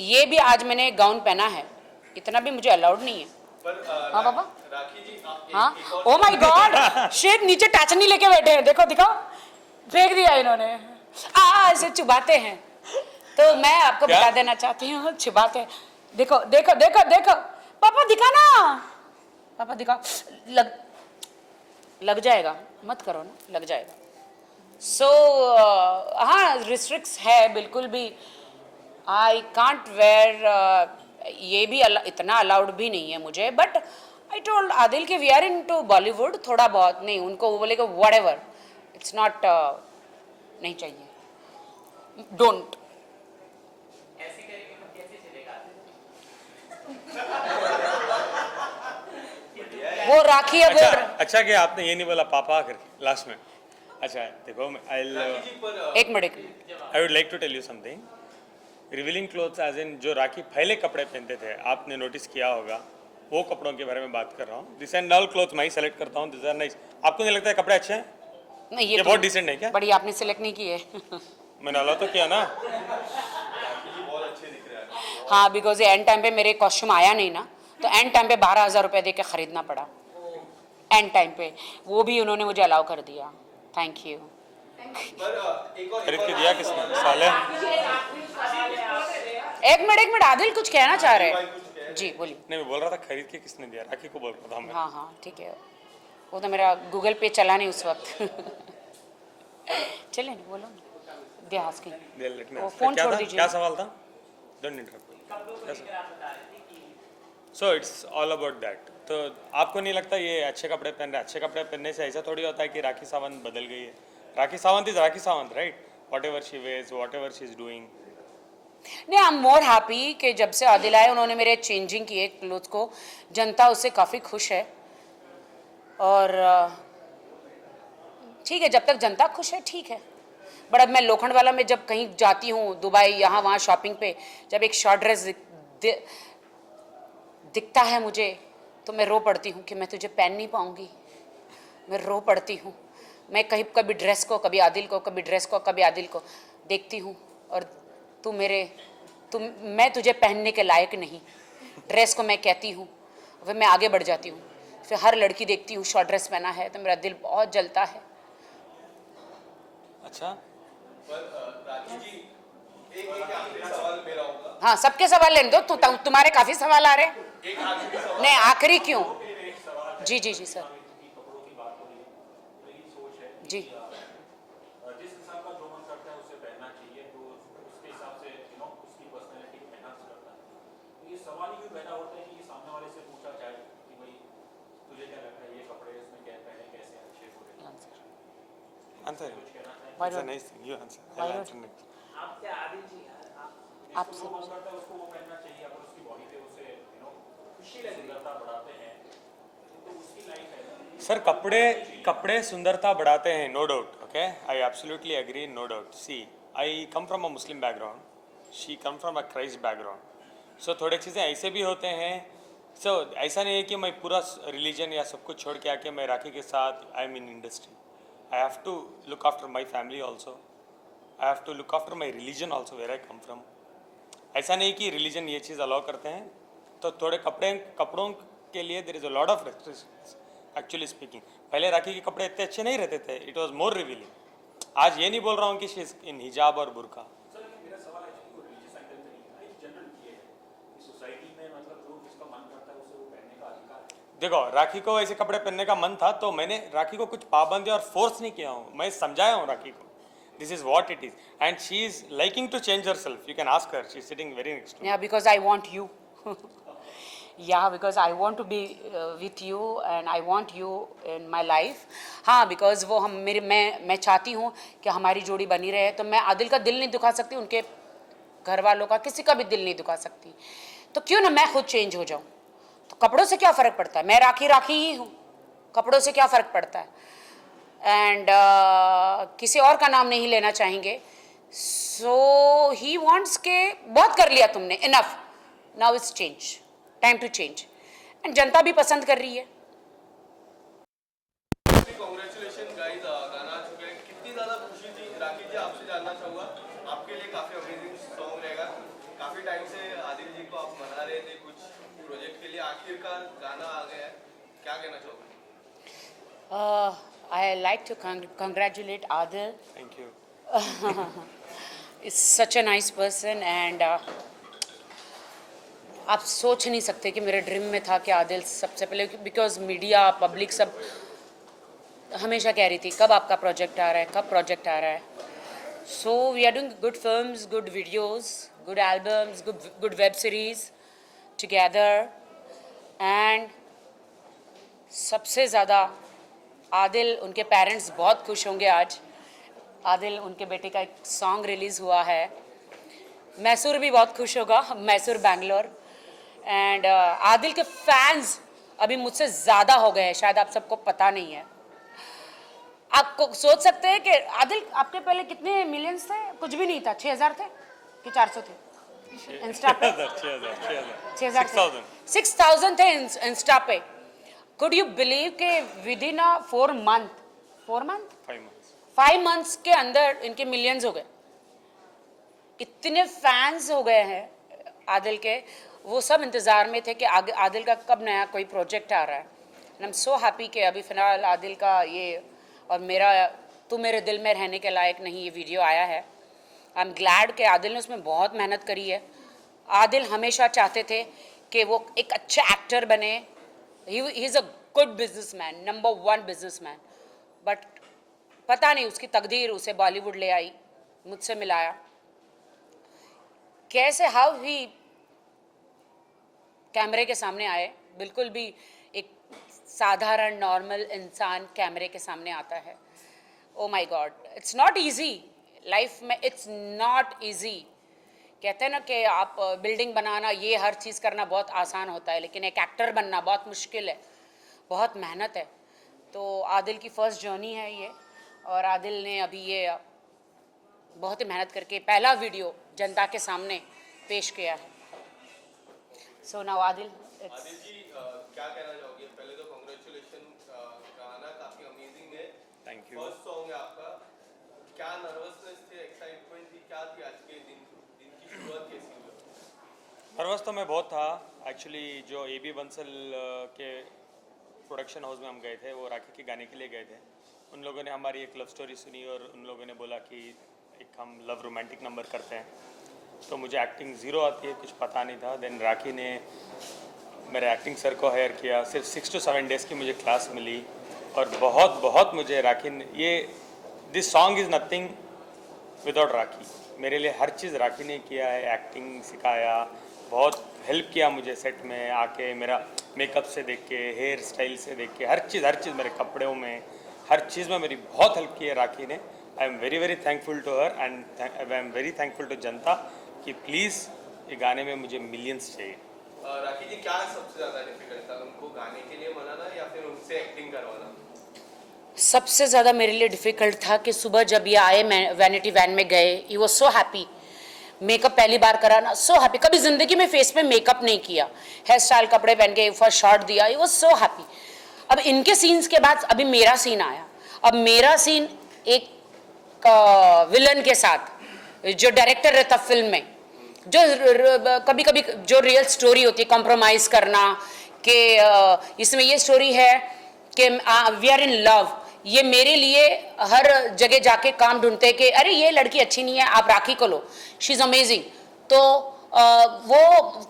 ये भी आज मैंने गाउन पहना है, इतना भी मुझे अलाउड नहीं है। हाँ पापा, राखी जी हाँ, ओ माय गॉड, शेख नीचे टाचनी लेके बैठे हैं, देखो दिखाओ, फेंक दिया इन्होंने। ऐसे चुबाते हैं, तो मैं आपको बता देना चाहती हूँ, चुबाते हैं। देखो देखो देखो देखो, पापा दिखा ना, पापा दिखा, लग जाएगा, मत करो ना, लग जाएगा। सो हाँ, रिस्ट्रिक्ट्स है बिल्कुल भी, आई कांट वेयर, ये भी इतना अलाउड भी नहीं है मुझे। बट आई टोल्ड आदिल कि we are into Bollywood, थोड़ा बहुत नहीं, उनको वो बोलेगा वट एवर, इट्स नॉट, नहीं चाहिए, डोंट। वो राखी अब अच्छा कि आपने ये नहीं बोला पापा करके लास्ट में। अच्छा देखो, एक minute I would like to tell you something. Revealing clothes as in जो राखी पहले कपड़े पहनते थे, आपने नोटिस किया होगा, वो कपड़ों के बारे में बात कर रहा हूँ। दिस एंड ऑल क्लोथ्स मैं ही सेलेक्ट करता हूँ, दिस आर नाइस। आपको नहीं लगता है कपड़े अच्छे हैं? नहीं, ये बहुत डिसेंट है क्या? बड़ी आपने सिलेक्ट नहीं किए। मैंने अलाउ तो किया ना। हाँ, बिकॉज एंड टाइम पे मेरे कॉस्ट्यूम आया नहीं ना, तो एंड टाइम पे 12,000 रुपये दे के खरीदना पड़ा, एंड टाइम पे, वो भी उन्होंने मुझे अलाउ कर दिया, थैंक यू। खरीद के दिया किसने? साले। एक मिनट आदिल कुछ कहना चाह रहे हैं जी, बोलिए। नहीं, मैं बोल रहा था खरीद के किसने दिया, राखी को बोल रहा था मैं। हाँ हाँ ठीक है, वो तो मेरा गूगल पे चला नहीं उस वक्त। चलिए बोलो, इतिहास की वो फोन छोड़ दीजिए। क्या सवाल था? Don't interrupt. So it's all about that. तो आपको नहीं लगता ये अच्छे कपड़े पहन रहे, अच्छे कपड़े पहनने से ऐसा थोड़ी होता है कि राखी सावंत बदल गई है? Rakhi Sawant is Rakhi Sawant, right? Whatever she wears, whatever she is doing. नहीं, आई एम मोर हैप्पी कि जब से आदिल आए उन्होंने मेरे चेंजिंग किए क्लोथ को, जनता उससे काफ़ी खुश है। और ठीक है, जब तक जनता खुश है ठीक है। बट अब मैं लोखंडवाला में जब कहीं जाती हूँ, दुबई यहाँ वहाँ शॉपिंग पे, जब एक शॉर्ट ड्रेस दिखता है मुझे, तो मैं रो पड़ती हूँ कि मैं तुझे पहन नहीं पाऊँगी, मैं रो पड़ती हूँ। मैं कहीं कभी ड्रेस को, कभी आदिल को, कभी ड्रेस को, कभी आदिल को देखती हूँ, और मैं तुझे पहनने के लायक नहीं, ड्रेस को मैं कहती हूँ, फिर मैं आगे बढ़ जाती हूँ। फिर हर लड़की देखती हूँ शॉर्ट ड्रेस पहना है तो मेरा दिल बहुत जलता है। अच्छा, राखी जी, एक आखिरी सवाल मेरा होगा। हाँ, सबके सवाल लेने दो, तुम्हारे काफ़ी सवाल आ रहे हैं। एक आखिरी सवाल। नहीं, आखिरी क्यों? जी जी जी सर जी। जिस हिसाब का जो मन करता है उसे पहनना चाहिए, तो उसके हिसाब से उसकी पर्सनैलिटी एनहांस करता है। तो ये सवाल ही क्यों पैदा होता है कि ये सामने वाले से पूछा जाए कि भाई तुझे क्या लगता है ये कपड़े इसमें क्या पहने कैसे अच्छे हो रहे? आंसर कुछ कहना चाहें? It's a nice thing, you answer. I answer next. आपसे आदिल जी, आपसे जो मन करता है उसको वो पहनना चाहिए, अगर उसकी बॉडी पे उसे खुशी लगे, सुंदरता बढ़ाते हैं, तो उसकी लाइफ है। सर, कपड़े सुंदरता बढ़ाते हैं, no doubt, okay, I absolutely agree, no doubt. See, I come from a Muslim background, she come from a Christ background. So थोड़े चीज़ें ऐसे भी होते हैं। सो ऐसा नहीं है कि मैं पूरा रिलीजन या सब कुछ छोड़ के आके मैं राखी के साथ I am in industry. I have to look after my family also, I have to look after my religion also, where I come from. ऐसा नहीं कि रिलीजन ये चीज़ अलाउ करते हैं, तो थोड़े कपड़ों के लिए there is a lot of restrictions actually speaking. पहले राखी के कपड़े इतने अच्छे नहीं रहते थे, इट वॉज मोर रिवीलिंग। आज ये नहीं बोल रहा हूँ कि शी इज इन हिजाब और बुरका। सर, लेकिन मेरा सवाल एक्चुअली रिलीजियस एंगल पे नहीं है, एक जनरल ये है कि सोसाइटी में मतलब जो जिसका मन करता है उसे वो पहनने का अधिकार है। देखो, राखी को ऐसे कपड़े पहनने का मन था तो मैंने राखी को कुछ पाबंदी और फोर्स नहीं किया हूँ, मैं समझाया हूँ राखी को, this is what it is, and she is liking to change herself. You can ask her, she is sitting very next to me. Yeah, because I want you. Yeah, because I want to be with you and I want you in my life. हाँ, because वो मैं चाहती हूँ कि हमारी जोड़ी बनी रहे, तो मैं आदिल का दिल नहीं दुखा सकती, उनके घर वालों का किसी का भी दिल नहीं दुखा सकती, तो क्यों ना मैं खुद चेंज हो जाऊँ। तो कपड़ों से क्या फ़र्क पड़ता है, मैं राखी ही हूँ, कपड़ों से क्या फ़र्क पड़ता है। एंड किसी और का नाम नहीं लेना चाहेंगे। सो ही वॉन्ट्स के बहुत कर लिया तुमने, enough, now it's change, time to change, and जनता भी पसंद कर रही है। कांग्रेचुलेशन गाइस, गाना आ चुका है, कितनी ज़्यादा खुशी थी। राखी जी, आपसे जानना चाहूँगा, आपके लिए काफ़ी अमेजिंग सॉन्ग रहेगा, काफ़ी टाइम से आखिरकार गाना आ गया है, क्या कहना चाहोगे? I like to congratulate Adil. Thank you. Is such a nice person and आप सोच नहीं सकते कि मेरे ड्रीम में था कि आदिल सबसे पहले, बिकॉज मीडिया पब्लिक सब हमेशा कह रही थी कब आपका प्रोजेक्ट आ रहा है, कब प्रोजेक्ट आ रहा है. So we are doing good films, good videos, good albums, good web series together. And सबसे ज़्यादा आदिल, उनके पेरेंट्स बहुत खुश होंगे आज. आदिल, उनके बेटे का एक सॉन्ग रिलीज़ हुआ है. मैसूर भी बहुत खुश होगा, मैसूर बैंगलोर. एंड आदिल के फैंस अभी मुझसे ज़्यादा हो गए हैं, शायद आप सबको पता नहीं है. आपको सोच सकते हैं कि आदिल आपके पहले कितने मिलियंस थे? कुछ भी नहीं था. 6,000 थे कि 400 थे इंस्टा पे? 6,000 6,000 थे इंस्टा पे. कुड यू बिलीव कि विद इन 4 मंथ 5 मंथ्स के अंदर इनके मिलियंस हो गए. इतने फैंस हो गए हैं आदिल के. वो सब इंतज़ार में थे कि आदिल का कब नया कोई प्रोजेक्ट आ रहा है. And I am so happy कि अभी फ़िलहाल आदिल का ये और मेरा तू मेरे दिल में रहने के लायक नहीं ये वीडियो आया है. आई एम ग्लैड कि आदिल ने उसमें बहुत मेहनत करी है. आदिल हमेशा चाहते थे कि वो एक अच्छा एक्टर बने. He is a good businessman, number 1 businessman. But पता नहीं उसकी तकदीर उसे बॉलीवुड ले आई, मुझसे मिलाया. कैसे हाउ ही कैमरे के सामने आए. बिल्कुल भी एक साधारण नॉर्मल इंसान कैमरे के सामने आता है. Oh my God, it's not easy life में. It's not easy. कहते हैं ना कि आप बिल्डिंग बनाना, ये हर चीज़ करना बहुत आसान होता है, लेकिन एक एक्टर बनना बहुत मुश्किल है, बहुत मेहनत है. तो आदिल की फ़र्स्ट जर्नी है ये. और आदिल ने अभी ये बहुत ही मेहनत करके पहला वीडियो जनता के सामने पेश किया है. सो नाउ आदिल, आदिल जी, क्या कहना चाहोगे? पहले तो कॉन्ग्रेचुलेशन, गाना काफी अमेजिंग है. Thank you. फर्स्ट सॉन्ग है आपका. क्या नर्वसनेस थी, एक्साइटमेंट थी, क्या थी आज के दिन की शुरुआत कैसी हुई? नर्वस तो मैं बहुत था एक्चुअली. जो AB बंसल के प्रोडक्शन हाउस में हम गए थे, वो राखी के गाने के लिए गए थे. उन लोगों ने हमारी एक लव स्टोरी सुनी और उन लोगों ने बोला कि एक हम लव रोमांटिक नंबर करते हैं. तो मुझे एक्टिंग ज़ीरो आती है, कुछ पता नहीं था. देन राखी ने मेरे एक्टिंग सर को हायर किया. सिर्फ 6 to 7 डेज़ की मुझे क्लास मिली और बहुत बहुत मुझे राखी ने ये this song is nothing without Rakhi. मेरे लिए हर चीज़ राखी ने किया है. एक्टिंग सिखाया, बहुत हेल्प किया मुझे सेट में आके. मेरा मेकअप से देख के, हेयर स्टाइल से देख के, हर चीज़ मेरे कपड़ों में, हर चीज़ में मेरी बहुत हेल्प की है राखी ने. I am very thankful to her and I am very thankful to जनता कि प्लीज़ ये गाने में मुझे मिलियंस चाहिए. राखी जी, क्या सबसे ज़्यादा डिफिकल्ट था, उनको गाने के लिए मनाना या फिर उनसे एक्टिंग करवाना? सबसे ज़्यादा मेरे लिए डिफ़िकल्ट था कि सुबह जब ये आए, मैं वैनिटी वैन में गए, he was so happy. Makeup पहली बार कराना, सो हैप्पी. कभी ज़िंदगी में फेस पे मेकअप नहीं किया, हेयर स्टाइल कपड़े पहन के फर्स्ट शॉट दिया, ही वॉज सो हैप्पी. अब इनके सीन्स के बाद अभी मेरा सीन आया. अब मेरा सीन एक विलन के साथ, जो डायरेक्टर रहता फिल्म में, जो कभी कभी जो रियल स्टोरी होती है, कॉम्प्रोमाइज़ करना कि इसमें ये स्टोरी है कि वी आर इन लव. ये मेरे लिए हर जगह जाके काम ढूंढते कि अरे ये लड़की अच्छी नहीं है, आप राखी को लो, शी इज़ अमेजिंग. तो वो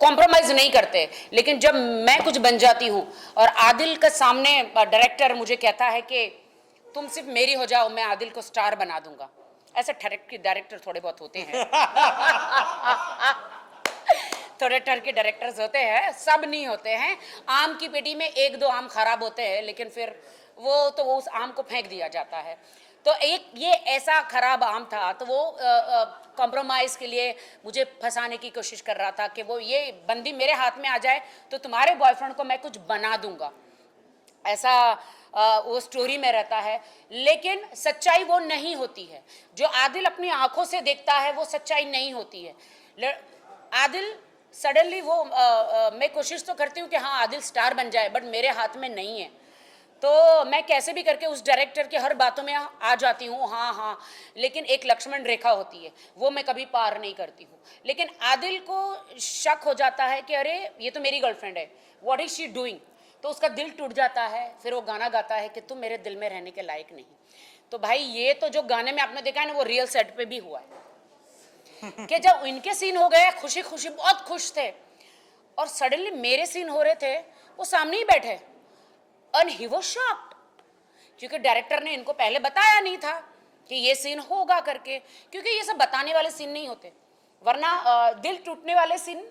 कॉम्प्रोमाइज़ नहीं करते. लेकिन जब मैं कुछ बन जाती हूँ और आदिल के सामने डायरेक्टर मुझे कहता है कि तुम सिर्फ मेरी हो जाओ, मैं आदिल को स्टार बना दूंगा. ऐसे डायरेक्टर थोड़े बहुत होते हैं. थोड़े टर के डायरेक्टर्स होते हैं, सब नहीं होते हैं. आम की पेटी में 1-2 आम खराब होते हैं, लेकिन फिर वो तो उस आम को फेंक दिया जाता है. तो एक ये ऐसा खराब आम था, तो वो कॉम्प्रोमाइज़ के लिए मुझे फंसाने की कोशिश कर रहा था कि वो ये बंदी मेरे हाथ में आ जाए तो तुम्हारे बॉयफ्रेंड को मैं कुछ बना दूंगा, ऐसा वो स्टोरी में रहता है. लेकिन सच्चाई वो नहीं होती है. जो आदिल अपनी आंखों से देखता है वो सच्चाई नहीं होती है. आदिल सडनली वो मैं कोशिश तो करती हूँ कि हाँ आदिल स्टार बन जाए, बट मेरे हाथ में नहीं है. तो मैं कैसे भी करके उस डायरेक्टर के हर बातों में आ जाती हूँ, हाँ हाँ, लेकिन एक लक्ष्मण रेखा होती है, वो मैं कभी पार नहीं करती हूँ। लेकिन आदिल को शक हो जाता है कि अरे ये तो मेरी गर्लफ्रेंड है, व्हाट इज शी डूइंग, तो उसका दिल टूट जाता है। फिर वो गाना गाता है कि तुम मेरे दिल में रहने के लायक नहीं। तो भाई ये तो जो गाने में आपने देखा है ना, वो रियल सेट पे भी हुआ है कि जब इनके सीन हो गए खुशी खुशी बहुत खुश थे, और सडनली मेरे सीन हो रहे थे, वो सामने ही बैठे and he was shocked, क्योंकि डायरेक्टर ने इनको पहले बताया नहीं था कि ये सीन होगा करके, क्योंकि ये सब बताने वाले सीन नहीं होते, वरना दिल टूटने वाले सीन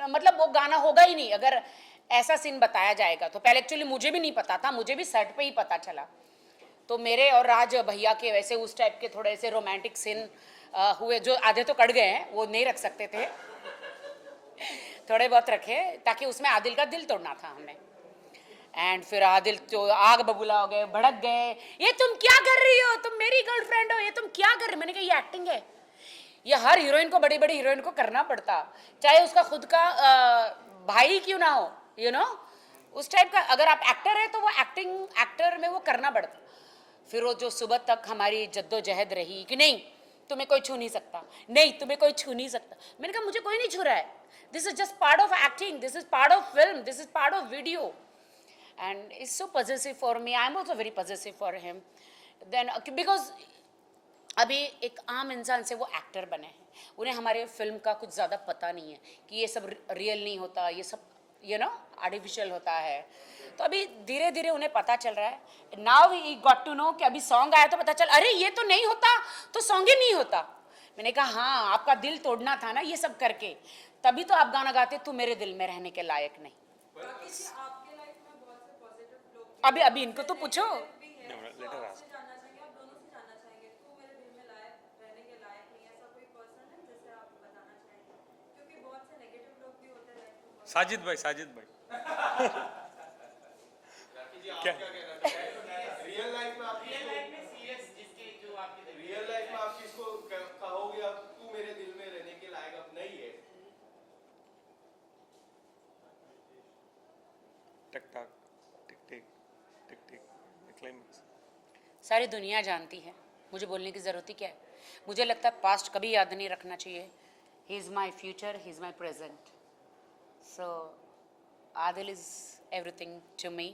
मतलब वो गाना होगा ही नहीं अगर ऐसा सीन बताया जाएगा। तो पहले एक्चुअली मुझे भी नहीं पता था, मुझे भी सेट पे ही पता चला। तो मेरे और राज भैया के वैसे उस टाइप के थोड़े से रोमांटिक सीन हुए, जो आधे तो कट गए हैं, वो नहीं रख सकते थे, थोड़े बहुत रखे ताकि उसमें आदिल का दिल तोड़ना था हमें। एंड फिर आदिल तो आग बबूला हो गए, भड़क गए, ये तुम क्या कर रही हो, तुम मेरी गर्लफ्रेंड हो, ये तुम क्या कर रही हो। मैंने कहा ये एक्टिंग है, ये हर हीरोइन को, बड़ी बड़ी हीरोइन को करना पड़ता, चाहे उसका खुद का भाई क्यों ना हो, यू नो, उस टाइप का। अगर आप एक्टर है तो वो एक्टर में वो करना पड़ता। फिर वो जो सुबह तक हमारी जद्दोजहद रही कि नहीं तुम्हें कोई छू नहीं सकता, नहीं तुम्हें कोई छू नहीं सकता। मैंने कहा मुझे कोई नहीं छू रहा है, this is just part of acting, this is part of film, this is part of video. And it's so possessive for me. I'm also very possessive for him. Then because अभी एक आम इंसान से वो एक्टर बने हैं, उन्हें हमारे फिल्म का कुछ ज़्यादा पता नहीं है कि ये सब रियल नहीं होता, ये सब यू नो आर्टिफिशियल होता है। तो अभी धीरे धीरे उन्हें पता चल रहा है। Now he got to know कि अभी सॉन्ग आया तो पता चल, अरे ये तो नहीं होता तो सॉन्ग ही नहीं होता। मैंने कहा हाँ आपका दिल तोड़ना था ना ये सब करके, तभी तो आप गाना गाते तू मेरे दिल में रहने के लायक नहीं। अभी अभी इनको तो पूछो। साजिद भाई राखी जी आप क्या कहना चाहते हैं? रियल लाइफ में आप किसको कहोगे अब तू मेरे दिल में रहने के लायक अब नहीं है? टक टक टिक टिक टिक टिक क्लाइमेक्स। सारी दुनिया जानती है, मुझे बोलने की ज़रूरत ही क्या है। मुझे लगता है पास्ट कभी याद नहीं रखना चाहिए। He is my future, he is my present. So Adil is everything to me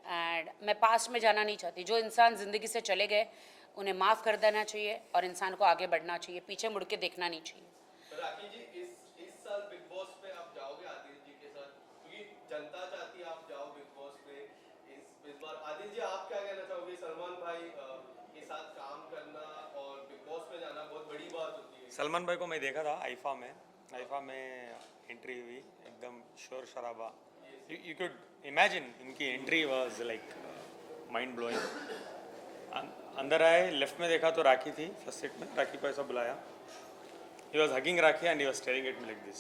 and मैं पास्ट में जाना नहीं चाहती। जो इंसान ज़िंदगी से चले गए उन्हें माफ़ कर देना चाहिए और इंसान को आगे बढ़ना चाहिए, पीछे मुड़ के देखना नहीं चाहिए। राखी जी इस साल बिग बॉस पे आप जाओगे आदिल जी के साथ, क्योंकि जनता चाहती है आप जाओ बिग बॉस पे इस बार। आदिल जी आप क्या कहना चाहोगे? सलमान भाई के साथ काम करना और बिग बॉस में जाना बहुत बड़ी बात होती है। सलमान भाई को मैं देखा था आईफा में एंट्री हुई, एकदम शोर शराबा। यू कुड इमेजिन इनकी entry was like mind blowing. अंदर आए, लेफ्ट में देखा तो राखी थी फर्स्ट सीट में, राखी को ऐसा बुलाया, he was hugging rakhi and he was staring at me like this.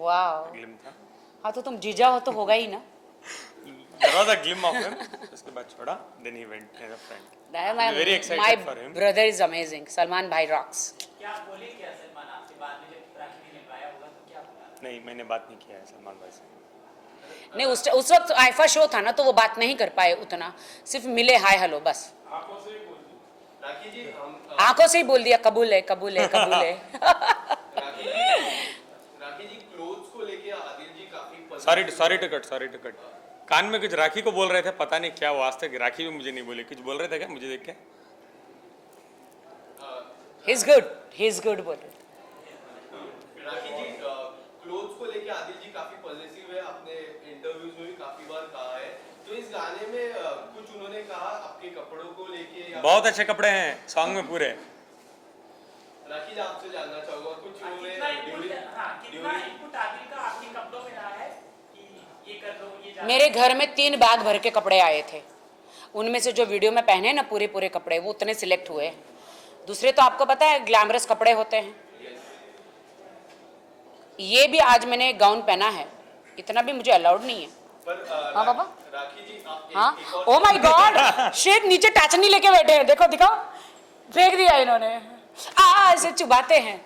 वाह, ग्लिम था। हाँ तो तुम जीजा हो तो होगा ही ना। There was a glimpse of him. उसके बाद छोड़ा, then he went as a friend. I'm very excited for him. My brother is amazing. Salman bhai rocks. क्या बोले क्या सलमान आपसे बाद में जब राखी ने निभाया होगा तो क्या बोला? नहीं, मैंने बात नहीं किया है सलमान भाई से। नहीं उस वक्त आईफा शो था ना तो वो बात नहीं कर पाए उतना, सिर्फ मिले हाय हेलो बस। राखी जी आंखों से ही बोल दिया कबूल है कबूल है कबूल है। राखी जी क्लोथ्स को लेके आदिल जी काफी सॉरी टू कट। कान में कुछ राखी को बोल रहे थे, पता नहीं क्या वो, आज तक राखी भी मुझे नहीं बोले। कुछ बोल रहे थे क्या मुझे देख के? ही इज गुड बोल रहे। राखी जी क्लोथ्स को लेके आदिल जी काफी पॉजिटिव है, आपने इंटरव्यूज में भी काफी बार कहा है। तो इस गाने में कुछ उन्होंने कहा आपके कपड़ों को लेके, बहुत अच्छे कपड़े हैं सॉन्ग में पूरे। राखी जी आपसे जानना चाहूंगा कुछ उन्होंने कितना इनपुट आदिल का आपके कपड़ों में रहा है कि ये कर लो ये जा। मेरे घर में 3 बैग भर के कपड़े आए थे, उनमें से जो वीडियो में पहने ना पूरे कपड़े वो उतने सिलेक्ट हुए। दूसरे तो आपको पता है ग्लैमरस कपड़े होते हैं। ये भी आज मैंने गाउन पहना है, इतना भी मुझे अलाउड नहीं है। हाँ बाबा, राखी जी आप हाँ ओ माय गॉड, शेख नीचे टाचनी लेके बैठे हैं, देखो दिखाओ, फेंक दिया इन्होंने। ऐसे चुबाते हैं।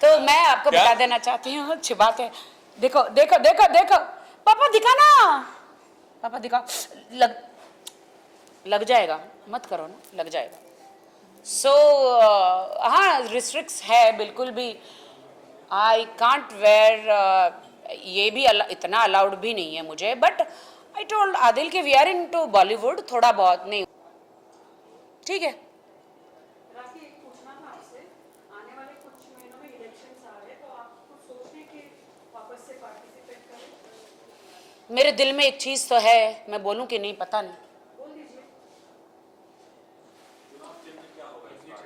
तो मैं आपको बता देना चाहती हूँ, चुबाते हैं। देखो देखो देखो देखो पापा दिखा ना, पापा दिखाओ, लग जाएगा, मत करो ना, लग जाएगा। सो हाँ, रिस्ट्रिक्ट्स है बिल्कुल भी। आई कांट वेयर, ये भी इतना अलाउड भी नहीं है मुझे, बट आई टोल्ड आदिल कि we are into Bollywood, थोड़ा बहुत नहीं, ठीक है। राखी, एक पूछना था आपसे, आने वाले कुछ महीनों में इलेक्शंस आ रहे हैं, तो आप कुछ सोच रहे हैं कि वापस से पार्टिसिपेट करें? मेरे दिल में एक चीज़ तो है, मैं बोलूं कि नहीं पता नहीं। बोल दीजिए। चुनाव चिन्ह क्या होगा इस बार?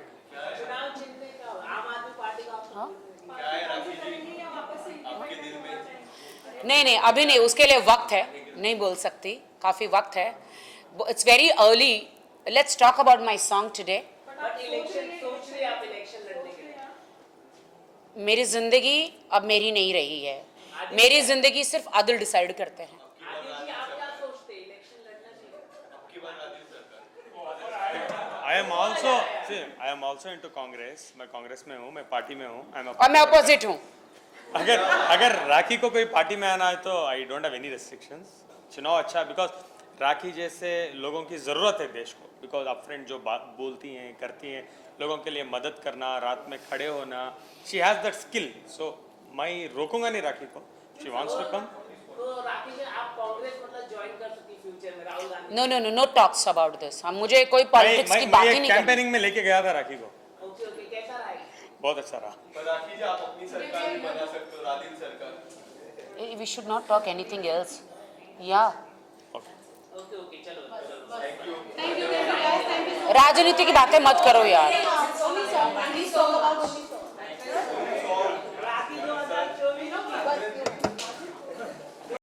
चुनाव चिन्ह का आम आदमी पार्टी का हाँ? क्या है राखी जी करेंगे या वापस से आपके दिल में? नहीं नहीं, अभी नहीं, उसके लिए वक्त है, नहीं बोल सकती, काफ़ी वक्त है। It's very early. Let's talk about my song today. But election सोच रहे हैं आप इलेक्शन लड़ने के लिए? मेरी जिंदगी अब मेरी नहीं रही है, मेरी जिंदगी सिर्फ आदिल डिसाइड करते हैं। आदिल जी, आप क्या सोचते हैं, इलेक्शन लड़ना चाहिए? आपकी बार आदिल सरकार। I am also into Congress, मैं कांग्रेस में हूँ, मैं पार्टी में हूँ। और मैं अपोजिट हूँ। अगर राखी को कोई पार्टी में आना है तो I don't have any restrictions. चुनाव अच्छा है बिकॉज राखी जैसे लोगों की ज़रूरत है देश को, बिकॉज आप फ्रेंड जो बात बोलती हैं करती हैं, लोगों के लिए मदद करना, रात में खड़े होना, शी हैज़ दैट स्किल। सो मैं रोकूंगा नहीं राखी को, शी वांट्स टू कम। तो राखी जी, आप कांग्रेस मतलब ज्वाइन कर सकती फ्यूचर में Rahul Gandhi? No no no, no talks about this. हम, मुझे कोई पॉलिटिक्स की बात ही नहीं करनी। कैंपेनिंग में लेके गया था राखी को, ओके ओके, कैसा रहा? बहुत अच्छा रहा। पर राखी जी आप अपनी सरकार भी बना सकते हो, आदिल सरकार। We should not talk anything else. या ओके ओके, चलो चलो। राजनीति की बातें मत करो यार। Only song, only song about